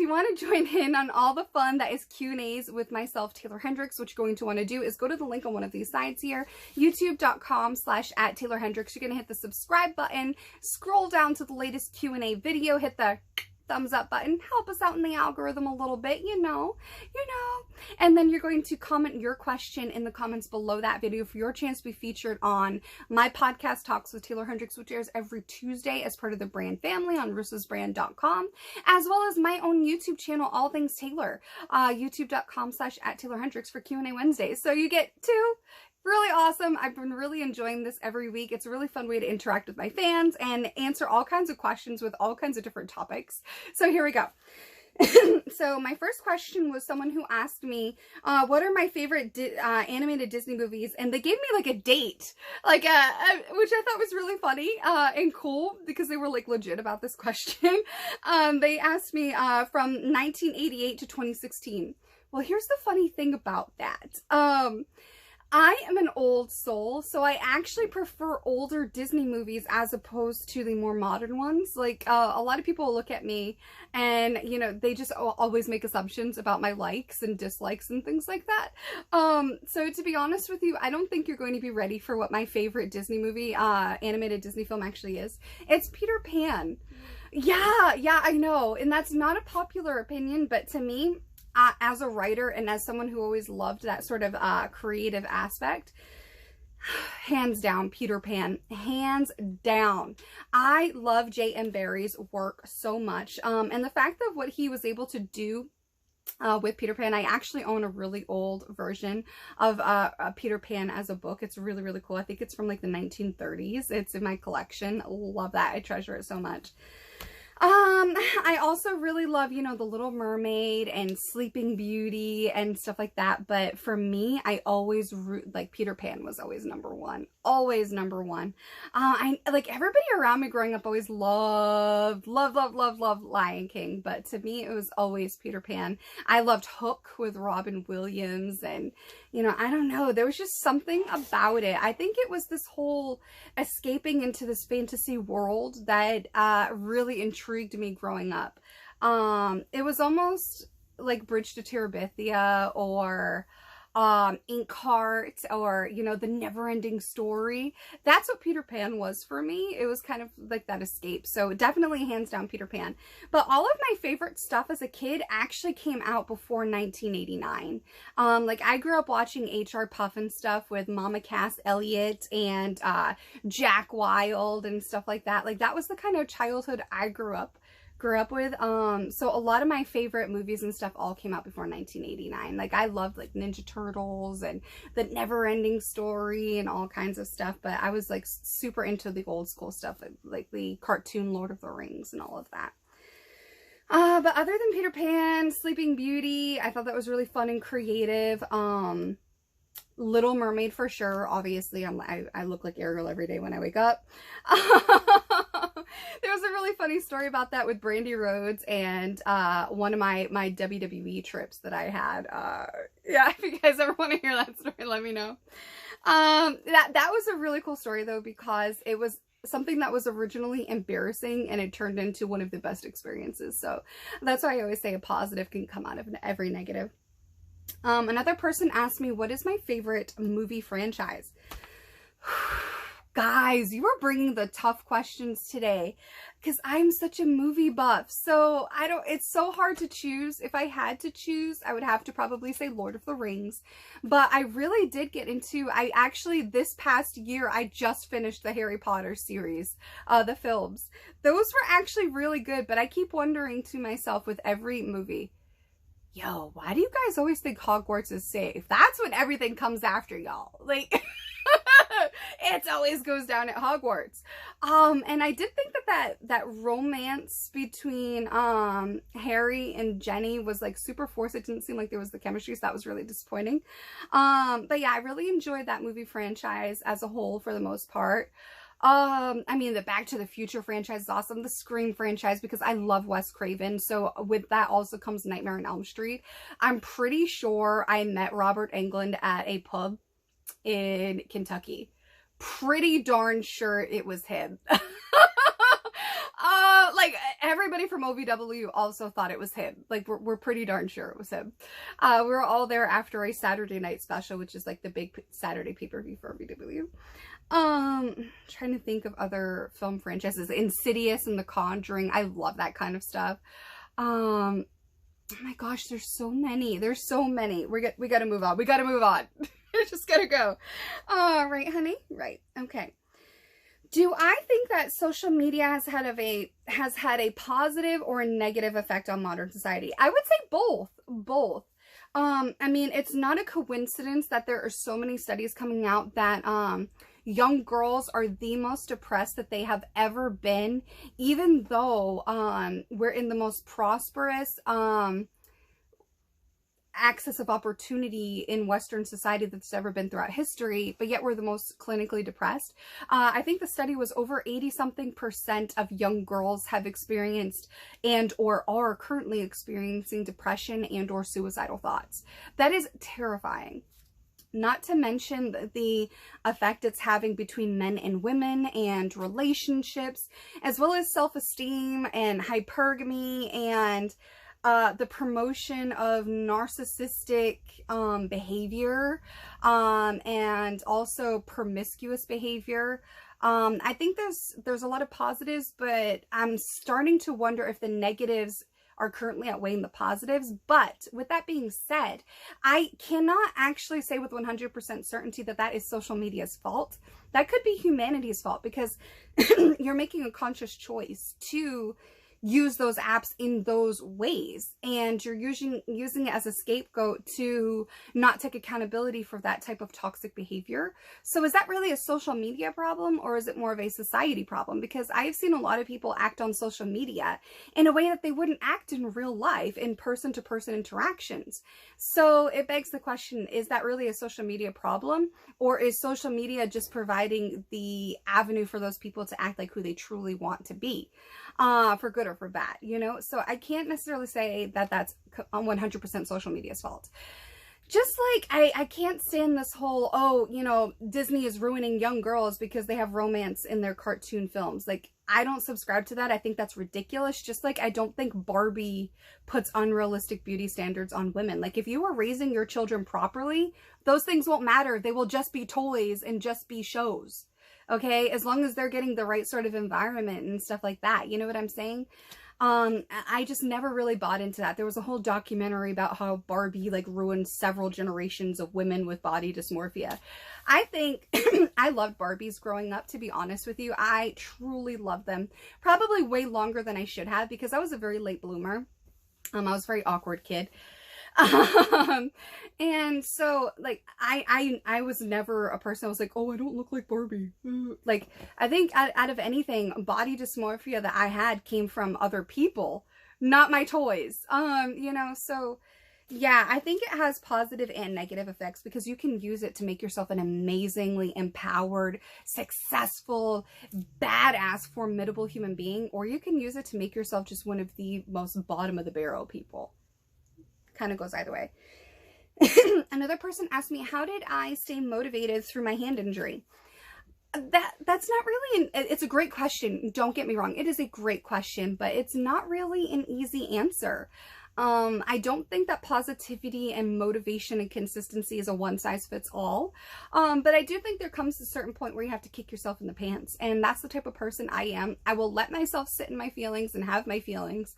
you want to join in on all the fun that is Q&As with myself, Taeler Hendrix, what you're going to want to do is go to the link on one of these sides here, youtube.com/@TaelerHendrix. You're going to hit the subscribe button, scroll down to the latest Q&A video, hit the thumbs up button, help us out in the algorithm a little bit, you know, and then you're going to comment your question in the comments below that video for your chance to be featured on my podcast Talks with Taeler Hendrix, which airs every Tuesday as part of the brand family on russosbrand.com, as well as my own YouTube channel, All Things Taeler, youtube.com/@TaelerHendrix for QnA Wednesday. So you get two. Really awesome. I've been really enjoying this every week. It's a really fun way to interact with my fans and answer all kinds of questions with all kinds of different topics. So here we go. So my first question was someone who asked me, what are my favorite animated Disney movies? And they gave me like a date, like which I thought was really funny and cool because they were like legit about this question. They asked me from 1988 to 2016. Well, here's the funny thing about that. I am an old soul, so I actually prefer older Disney movies as opposed to the more modern ones. Like, a lot of people look at me and, you know, they just always make assumptions about my likes and dislikes and things like that. So to be honest with you, I don't think you're going to be ready for what my favorite Disney movie, animated Disney film actually is. It's Peter Pan. Yeah, I know. And that's not a popular opinion, but to me, as a writer and as someone who always loved that sort of creative aspect, hands down, Peter Pan, hands down. I love J.M. Barrie's work so much, and the fact of what he was able to do with Peter Pan. I actually own a really old version of Peter Pan as a book. It's really, really cool. I think it's from like the 1930s. It's in my collection. Love that. I treasure it so much. I also really love, you know, The Little Mermaid and Sleeping Beauty and stuff like that. But for me, I always like Peter Pan was always number one. Always number one. I like everybody around me growing up always loved Lion King. But to me, it was always Peter Pan. I loved Hook with Robin Williams, and, you know, I don't know. There was just something about it. I think it was this whole escaping into this fantasy world that really intrigued me growing up. It was almost like Bridge to Terabithia or Inkheart, or, you know, The Never-Ending Story. That's what Peter Pan was for me. It was kind of like that escape. So definitely hands down Peter Pan. But all of my favorite stuff as a kid actually came out before 1989. Like I grew up watching H.R. Puffin stuff with Mama Cass Elliot and Jack Wilde and stuff like that. Like that was the kind of childhood I grew up with. So a lot of my favorite movies and stuff all came out before 1989. Like I loved like Ninja Turtles and The Never-Ending Story and all kinds of stuff, but I was like super into the old school stuff, like the cartoon Lord of the Rings and all of that. But other than Peter Pan, Sleeping Beauty, I thought that was really fun and creative. Little Mermaid for sure. Obviously, I look like Ariel every day when I wake up. There was a really funny story about that with Brandy Rhodes and one of my WWE trips that I had. Yeah, if you guys ever want to hear that story, let me know. That was a really cool story though, because it was something that was originally embarrassing and it turned into one of the best experiences. So that's why I always say a positive can come out of every negative. Another person asked me, what is my favorite movie franchise? Guys, you are bringing the tough questions today because I'm such a movie buff. So it's so hard to choose. If I had to choose, I would have to probably say Lord of the Rings. But I really did get into, this past year, I just finished the Harry Potter series, the films. Those were actually really good, but I keep wondering to myself with every movie, yo, why do you guys always think Hogwarts is safe? That's when everything comes after y'all. Like, it always goes down at Hogwarts. And I did think that romance between Harry and Jenny was like super forced. It didn't seem like there was the chemistry, so that was really disappointing. But yeah, I really enjoyed that movie franchise as a whole for the most part. I mean, the Back to the Future franchise is awesome. The Scream franchise, because I love Wes Craven. So with that also comes Nightmare on Elm Street. I'm pretty sure I met Robert Englund at a pub in Kentucky. Pretty darn sure it was him. Like everybody from OVW also thought it was him. Like we're pretty darn sure it was him. We were all there after a Saturday night special, which is like the big Saturday pay-per-view for OVW. Trying to think of other film franchises. Insidious and The Conjuring. I love that kind of stuff. Oh my gosh, there's so many. There's so many. We gotta move on. We gotta move on. Just gotta go. Right, honey? Right. Okay. Do I think that social media has had a positive or a negative effect on modern society? I would say both. Both. I mean, it's not a coincidence that there are so many studies coming out that young girls are the most depressed that they have ever been, even though we're in the most prosperous access of opportunity in Western society that's ever been throughout history, but yet we're the most clinically depressed. I think the study was over 80-something% of young girls have experienced and or are currently experiencing depression and or suicidal thoughts. That is terrifying. Not to mention the effect it's having between men and women and relationships, as well as self-esteem and hypergamy and the promotion of narcissistic behavior and also promiscuous behavior. I think there's a lot of positives, but I'm starting to wonder if the negatives are currently outweighing the positives. But with that being said, I cannot actually say with 100% certainty that that is social media's fault. That could be humanity's fault, because you're making a conscious choice to use those apps in those ways, and you're using it as a scapegoat to not take accountability for that type of toxic behavior. So is that really a social media problem, or is it more of a society problem? Because I've seen a lot of people act on social media in a way that they wouldn't act in real life, in person-to-person interactions. So it begs the question, is that really a social media problem, or is social media just providing the avenue for those people to act like who they truly want to be, for good or for bad, you know? So I can't necessarily say that that's 100% social media's fault. Just like I can't stand this whole, oh, you know, Disney is ruining young girls because they have romance in their cartoon films. Like, I don't subscribe to that. I think that's ridiculous. Just like I don't think Barbie puts unrealistic beauty standards on women. Like, if you are raising your children properly, those things won't matter. They will just be toys and just be shows. Okay, as long as they're getting the right sort of environment and stuff like that. You know what I'm saying? I just never really bought into that. There was a whole documentary about how Barbie like ruined several generations of women with body dysmorphia. I think I loved Barbies growing up, to be honest with you. I truly loved them. Probably way longer than I should have, because I was a very late bloomer. I was a very awkward kid. And so like I was never a person that was like, oh, I don't look like Barbie. Like, I think out of anything, body dysmorphia that I had came from other people, not my toys. You know, so yeah, I think it has positive and negative effects, because you can use it to make yourself an amazingly empowered, successful, badass, formidable human being, or you can use it to make yourself just one of the most bottom of the barrel people. Kind of goes either way. Another person asked me, how did I stay motivated through my hand injury? That's not really it's a great question. Don't get me wrong. It is a great question, but it's not really an easy answer. I don't think that positivity and motivation and consistency is a one-size-fits-all. But I do think there comes a certain point where you have to kick yourself in the pants. And that's the type of person I am. I will let myself sit in my feelings and have my feelings.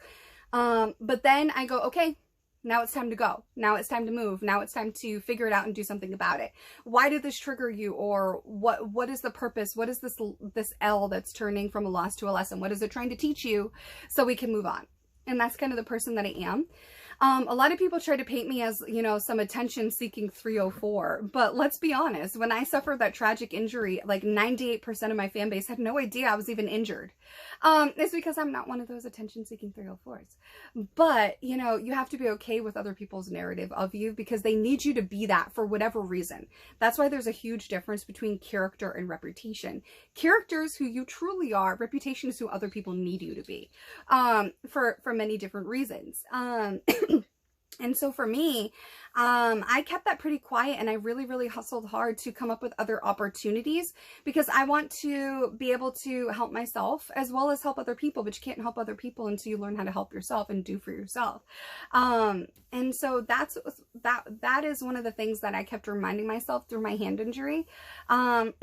But then I go, okay, now it's time to go. Now it's time to move. Now it's time to figure it out and do something about it. Why did this trigger you? Or what is the purpose? What is this L that's turning from a loss to a lesson? What is it trying to teach you, so we can move on? And that's kind of the person that I am. A lot of people try to paint me as, you know, some attention-seeking 304. But let's be honest, when I suffered that tragic injury, like 98% of my fan base had no idea I was even injured. It's because I'm not one of those attention-seeking 304s. But, you know, you have to be okay with other people's narrative of you, because they need you to be that for whatever reason. That's why there's a huge difference between character and reputation. Character is who you truly are. Reputation is who other people need you to be, for many different reasons. And so for me, I kept that pretty quiet, and I really, really hustled hard to come up with other opportunities, because I want to be able to help myself as well as help other people, but you can't help other people until you learn how to help yourself and do for yourself. And so that is one of the things that I kept reminding myself through my hand injury, and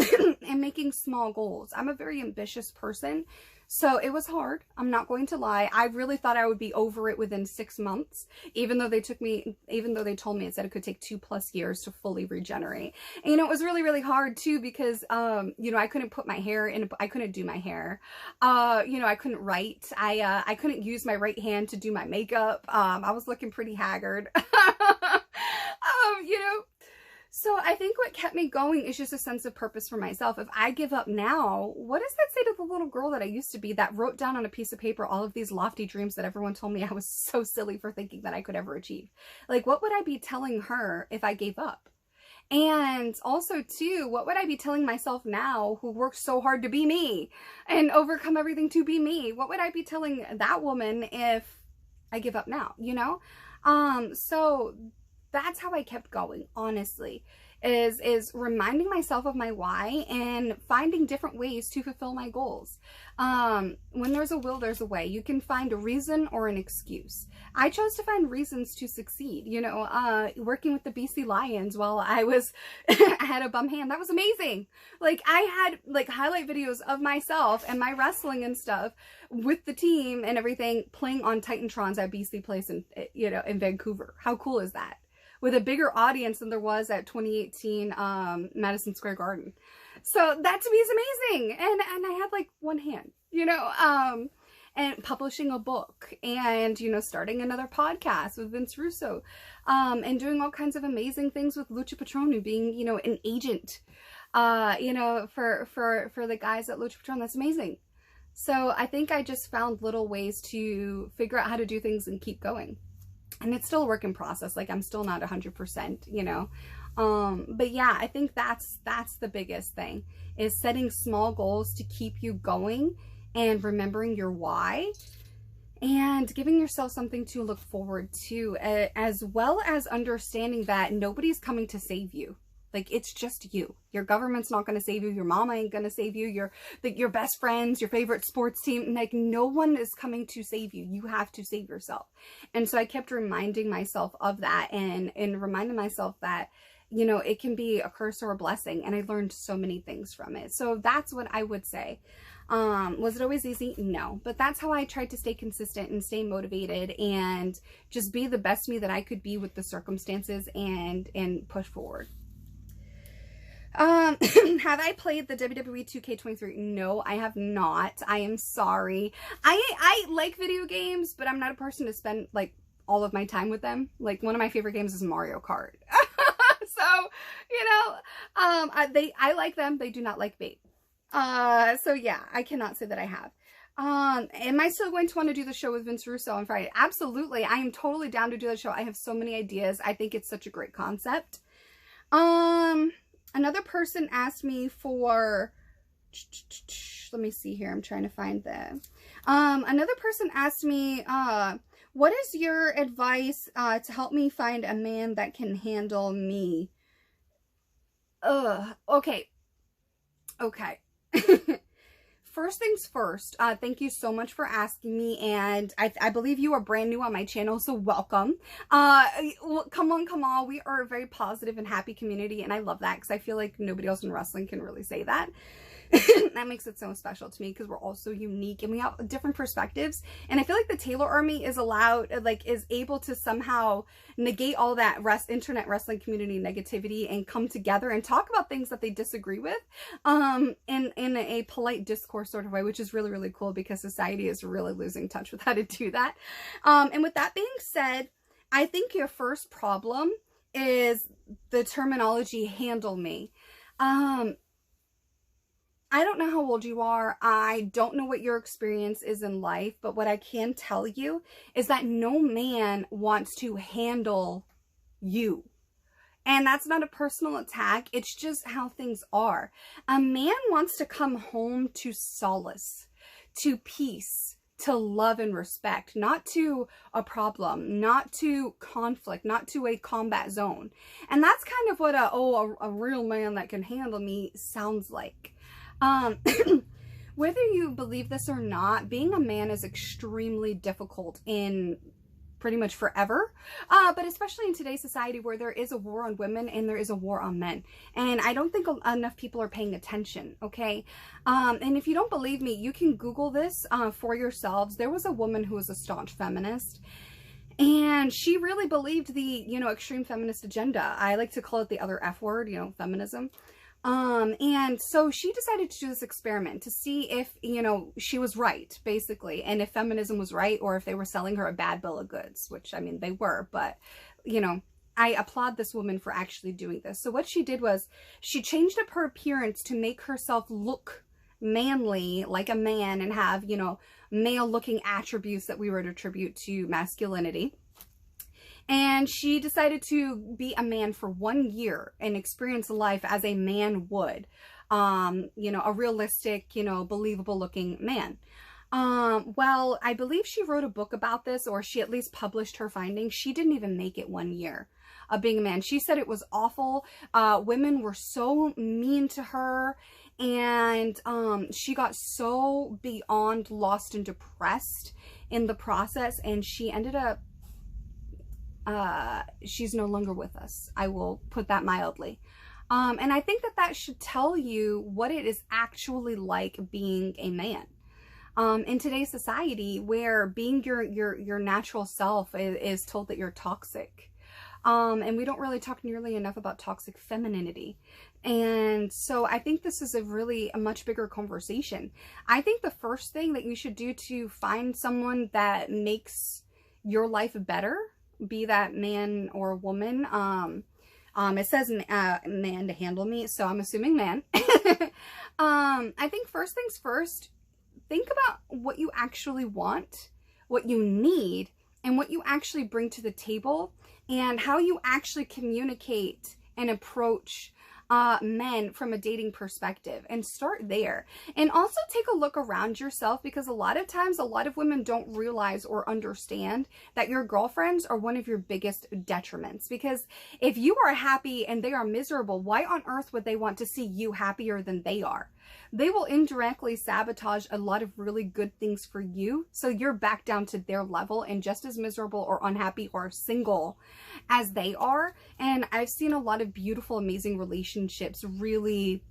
making small goals. I'm a very ambitious person. So it was hard. I'm not going to lie. I really thought I would be over it within 6 months, even though they told me it said it could take 2+ years to fully regenerate. And, you know, it was really, really hard too, because, you know, I couldn't put my hair in, I couldn't do my hair. You know, I couldn't write. I couldn't use my right hand to do my makeup. I was looking pretty haggard. You know, so I think what kept me going is just a sense of purpose for myself. If I give up now, what does that say to the little girl that I used to be, that wrote down on a piece of paper all of these lofty dreams that everyone told me I was so silly for thinking that I could ever achieve? Like, what would I be telling her if I gave up? And also too, what would I be telling myself now, who worked so hard to be me and overcome everything to be me? What would I be telling that woman if I give up now, you know? So that's how I kept going, honestly, is reminding myself of my why and finding different ways to fulfill my goals. When there's a will, there's a way. You can find a reason or an excuse. I chose to find reasons to succeed. You know, working with the BC Lions while I was, I had a bum hand. That was amazing. Like, I had like highlight videos of myself and my wrestling and stuff with the team and everything, playing on Titantrons at BC Place in, you know, in Vancouver. How cool is that? With a bigger audience than there was at 2018 Madison Square Garden. So that to me is amazing. And I had like one hand, you know, and publishing a book, and, you know, starting another podcast with Vince Russo, and doing all kinds of amazing things with Lucha Patronu, being, you know, an agent, you know, for the guys at Lucha Patron. That's amazing. So I think I just found little ways to figure out how to do things and keep going. And it's still a work in process. Like, I'm still not 100%, you know. But yeah, I think that's the biggest thing, is setting small goals to keep you going and remembering your why, and giving yourself something to look forward to, as well as understanding that nobody's coming to save you. Like, it's just you. Your government's not going to save you. Your mama ain't going to save you. Your best friends, your favorite sports team, like, no one is coming to save you. You have to save yourself. And so I kept reminding myself of that, and reminding myself that, you know, it can be a curse or a blessing. And I learned so many things from it. So that's what I would say. Was it always easy? No, but that's how I tried to stay consistent and stay motivated and just be the best me that I could be with the circumstances, and push forward. Have I played the WWE 2K23? No, I have not. I am sorry. I like video games, but I'm not a person to spend like all of my time with them. Like, one of my favorite games is Mario Kart. So, you know, I like them. They do not like me. So yeah, I cannot say that I have. Am I still going to want to do the show with Vince Russo on Friday? Absolutely. I am totally down to do the show. I have so many ideas. I think it's such a great concept. Another person asked me for, let me see here. I'm trying to find the, another person asked me, what is your advice, to help me find a man that can handle me? Okay. First things first, thank you so much for asking me, and I believe you are brand new on my channel, so welcome. Come on, we are a very positive and happy community, and I love that, because I feel like nobody else in wrestling can really say that. That makes it so special to me, because we're all so unique and we have different perspectives. And I feel like the Taeler Army is is able to somehow negate all that internet wrestling community negativity and come together and talk about things that they disagree with, in a polite discourse sort of way, which is really, really cool, because society is really losing touch with how to do that. And with that being said, I think your first problem is the terminology "handle me." I don't know how old you are. I don't know what your experience is in life, but what I can tell you is that no man wants to handle you. And that's not a personal attack. It's just how things are. A man wants to come home to solace, to peace, to love and respect, not to a problem, not to conflict, not to a combat zone. And that's kind of what a real man that can handle me sounds like. Whether you believe this or not, being a man is extremely difficult in pretty much forever, but especially in today's society where there is a war on women and there is a war on men, and I don't think enough people are paying attention, okay? And if you don't believe me, you can Google this for yourselves. There was a woman who was a staunch feminist, and she really believed the, you know, extreme feminist agenda. I like to call it the other F word, you know, feminism. And so she decided to do this experiment to see if, you know, she was right, basically, and if feminism was right, or if they were selling her a bad bill of goods, which, I mean, they were, but, you know, I applaud this woman for actually doing this. So what she did was she changed up her appearance to make herself look manly, like a man, and have, you know, male-looking attributes that we would attribute to masculinity. And she decided to be a man for 1 year and experience life as a man would. You know, a realistic, you know, believable looking man. Well, I believe she wrote a book about this, or she at least published her findings. She didn't even make it 1 year of being a man. She said it was awful. Women were so mean to her, and she got so beyond lost and depressed in the process, and she ended up she's no longer with us. I will put that mildly. And I think that that should tell you what it is actually like being a man. In today's society, where being your natural self is told that you're toxic. And we don't really talk nearly enough about toxic femininity. And so I think this is a much bigger conversation. I think the first thing that you should do to find someone that makes your life better, be that man or woman, it says man to handle me, so I'm assuming man. I think first things first, think about what you actually want, what you need, and what you actually bring to the table, and how you actually communicate and approach men from a dating perspective, and start there. And also take a look around yourself, because a lot of times a lot of women don't realize or understand that your girlfriends are one of your biggest detriments. Because if you are happy and they are miserable, why on earth would they want to see you happier than they are? They will indirectly sabotage a lot of really good things for you, so you're back down to their level and just as miserable or unhappy or single as they are. And I've seen a lot of beautiful, amazing relationships really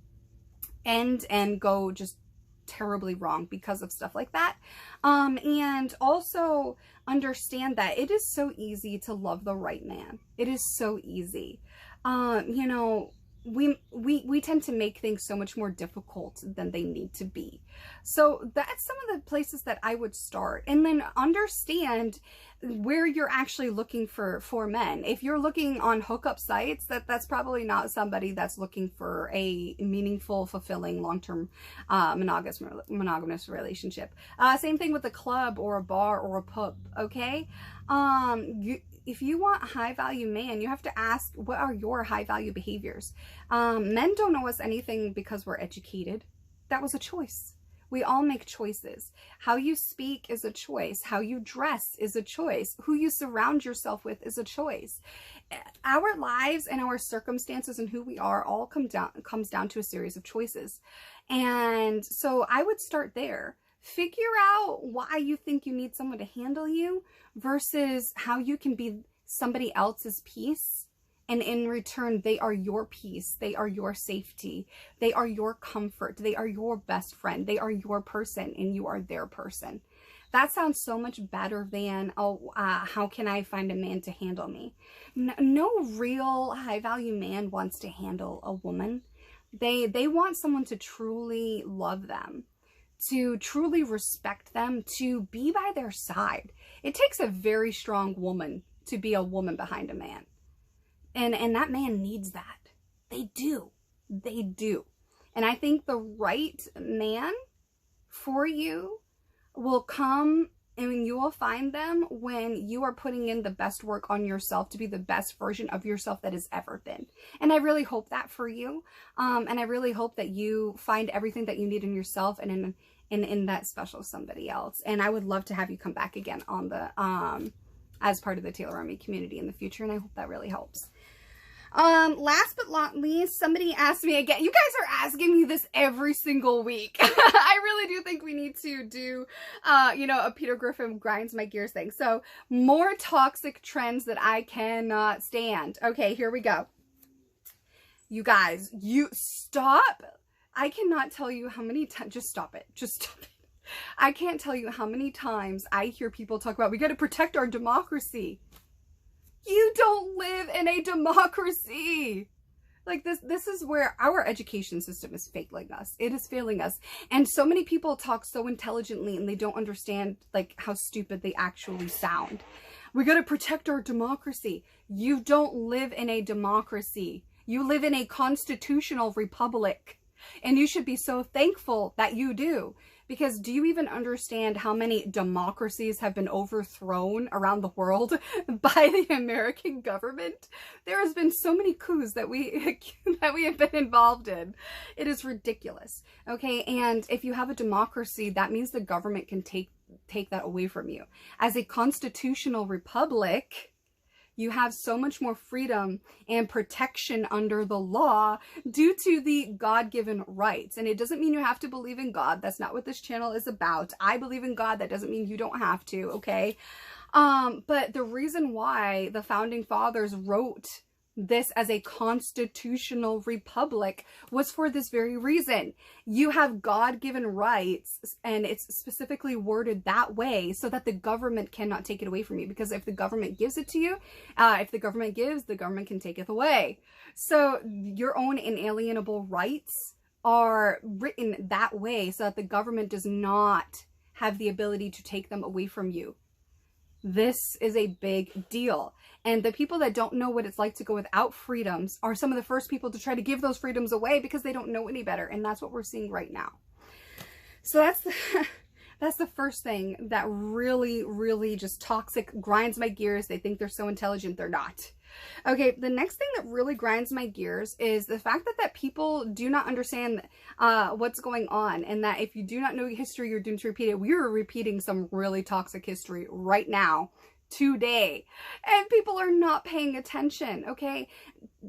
end and go just terribly wrong because of stuff like that. And also understand that it is so easy to love the right man. It is so easy. You know, we tend to make things so much more difficult than they need to be. So that's some of the places that I would start. And then understand where you're actually looking for men. If you're looking on hookup sites, that's probably not somebody that's looking for a meaningful, fulfilling, long-term monogamous relationship. Same thing with a club or a bar or a pub, okay? If you want a high-value man, you have to ask, what are your high-value behaviors? Men don't know us anything because we're educated. That was a choice. We all make choices. How you speak is a choice. How you dress is a choice. Who you surround yourself with is a choice. Our lives and our circumstances and who we are all comes down to a series of choices. And so I would start there. Figure out why you think you need someone to handle you versus how you can be somebody else's peace. And in return, they are your peace. They are your safety. They are your comfort. They are your best friend. They are your person and you are their person. That sounds so much better than, how can I find a man to handle me? No real high-value man wants to handle a woman. They want someone to truly love them, to truly respect them, to be by their side. It takes a very strong woman to be a woman behind a man. And that man needs that. They do. They do. And I think the right man for you will come, and you will find them when you are putting in the best work on yourself to be the best version of yourself that has ever been. And I really hope that for you. And I really hope that you find everything that you need in yourself and and in that special somebody else. And I would love to have you come back again on the, as part of the Taeler Army community in the future. And I hope that really helps. Last but not least, somebody asked me again. You guys are asking me this every single week. I really do think we need to do, you know, a Peter Griffin grinds my gears thing. So more toxic trends that I cannot stand. Okay, here we go. You guys, you stop. I cannot tell you how many times, just stop it. Just stop it. I can't tell you how many times I hear people talk about, we got to protect our democracy. You don't live in a democracy. Like this is where our education system is failing us. It is failing us. And so many people talk so intelligently and they don't understand like how stupid they actually sound. We got to protect our democracy. You don't live in a democracy. You live in a constitutional republic. And you should be so thankful that you do. Because do you even understand how many democracies have been overthrown around the world by the American government? There has been so many coups that we have been involved in. It is ridiculous. Okay, and if you have a democracy, that means the government can take that away from you. As a constitutional republic, you have so much more freedom and protection under the law due to the God-given rights. And it doesn't mean you have to believe in God. That's not what this channel is about. I believe in God. That doesn't mean you don't have to, okay? But the reason why the founding fathers wrote this as a constitutional republic was for this very reason. You have God-given rights, and it's specifically worded that way so that the government cannot take it away from you. Because if the government gives it to you, if the government gives, the government can take it away. So your own inalienable rights are written that way so that the government does not have the ability to take them away from you. This is a big deal. And the people that don't know what it's like to go without freedoms are some of the first people to try to give those freedoms away because they don't know any better. And that's what we're seeing right now. So that's the first thing that really, really just toxic, grinds my gears. They think they're so intelligent. They're not. Okay, the next thing that really grinds my gears is the fact that people do not understand what's going on, and that if you do not know history, you're doomed to repeat it. We are repeating some really toxic history right now, today, and people are not paying attention, okay?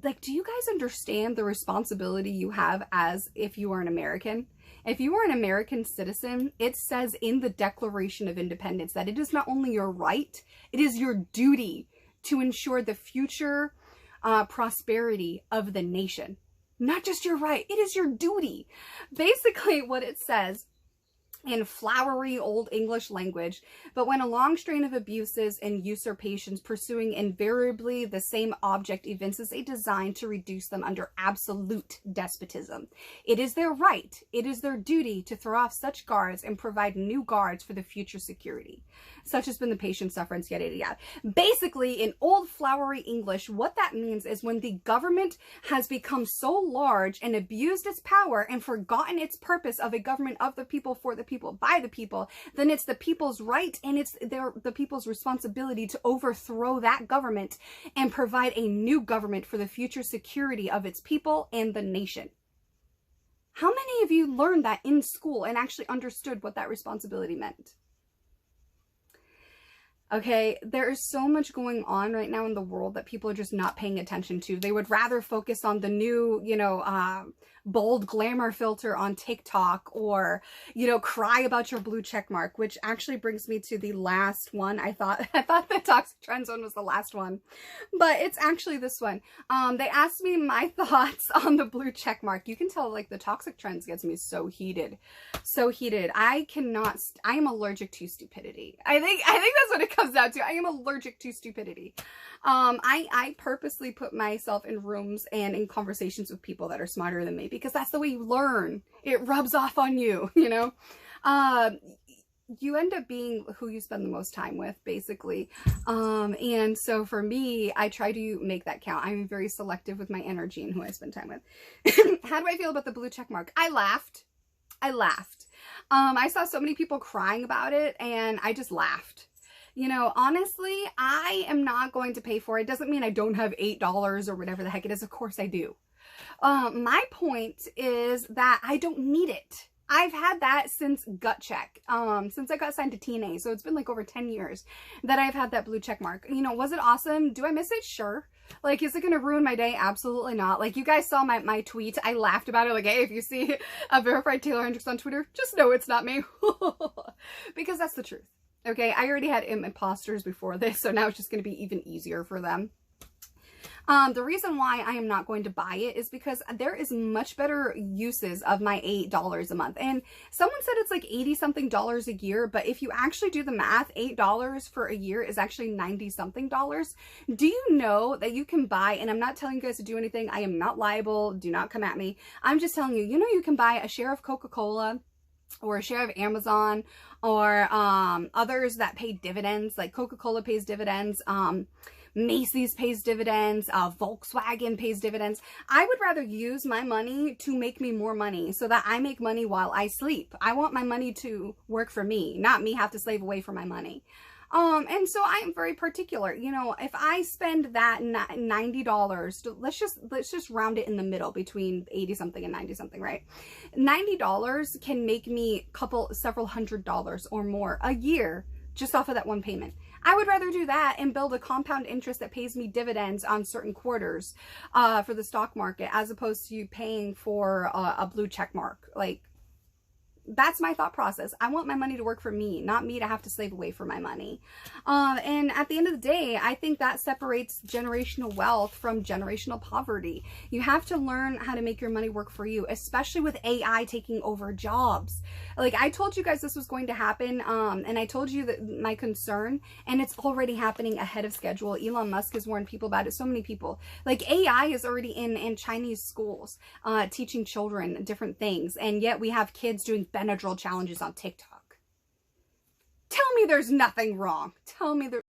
Like, do you guys understand the responsibility you have as if you are an American? If you are an American citizen, it says in the Declaration of Independence that it is not only your right, it is your duty to ensure the future prosperity of the nation. Not just your right, it is your duty. Basically what it says in flowery old English language, but when a long strain of abuses and usurpations pursuing invariably the same object evinces a design to reduce them under absolute despotism, it is their right, it is their duty to throw off such guards and provide new guards for the future security. Such has been the patient sufferance, yada, yada, yada. Basically, in old flowery English, what that means is when the government has become so large and abused its power and forgotten its purpose of a government of the people, for the people, by the people, then it's the people's right and it's the people's responsibility to overthrow that government and provide a new government for the future security of its people and the nation. How many of you learned that in school and actually understood what that responsibility meant? Okay, there is so much going on right now in the world that people are just not paying attention to. They would rather focus on the new, bold glamour filter on TikTok, or, cry about your blue check mark, which actually brings me to the last one. I thought the toxic trends one was the last one, but it's actually this one. They asked me my thoughts on the blue check mark. You can tell, like, the toxic trends gets me so heated. So heated. I am allergic to stupidity. I think that's what it comes down to. I am allergic to stupidity. I purposely put myself in rooms and in conversations with people that are smarter than me, because that's the way you learn. It rubs off on you, you end up being who you spend the most time with, basically. And so for me, I try to make that count. I'm very selective with my energy and who I spend time with. How do I feel about the blue check mark? I laughed. I saw so many people crying about it, and I just laughed. Honestly, I am not going to pay for it. It doesn't mean I don't have $8 or whatever the heck it is. Of course I do. My point is that I don't need it. I've had that since gut check, since I got signed to TNA. So it's been like over 10 years that I've had that blue check mark. You know, was it awesome? Do I miss it? Sure. Like, is it going to ruin my day? Absolutely not. Like, you guys saw my tweet. I laughed about it. Like, hey, if you see a verified Taeler Hendrix on Twitter, just know it's not me. Because that's the truth. Okay, I already had imposters before this, so now it's just going to be even easier for them. The reason why I am not going to buy it is because there is much better uses of my $8 a month. And someone said it's like 80 something dollars a year, but if you actually do the math, $8 for a year is actually 90 something dollars. Do you know that you can buy, and I'm not telling you guys to do anything, I am not liable, do not come at me. I'm just telling you, you know, you can buy a share of Coca-Cola or a share of Amazon or others that pay dividends, like Coca-Cola pays dividends, Macy's pays dividends, Volkswagen pays dividends. I would rather use my money to make me more money so that I make money while I sleep. I want my money to work for me, not me have to slave away for my money. And so I am very particular. You know, if I spend that $90, let's just round it in the middle between 80 something and 90 something, right? $90 can make me several $100s or more a year just off of that one payment. I would rather do that and build a compound interest that pays me dividends on certain quarters for the stock market, as opposed to paying for a blue check mark. Like, that's my thought process. I want my money to work for me, not me to have to slave away for my money. And at the end of the day, I think that separates generational wealth from generational poverty. You have to learn how to make your money work for you, especially with AI taking over jobs. Like, I told you guys this was going to happen, and I told you that my concern, and it's already happening ahead of schedule. Elon Musk has warned people about it. So many people. Like, AI is already in Chinese schools, teaching children different things, and yet we have kids doing Benadryl challenges on TikTok. Tell me there's nothing wrong. Tell me there's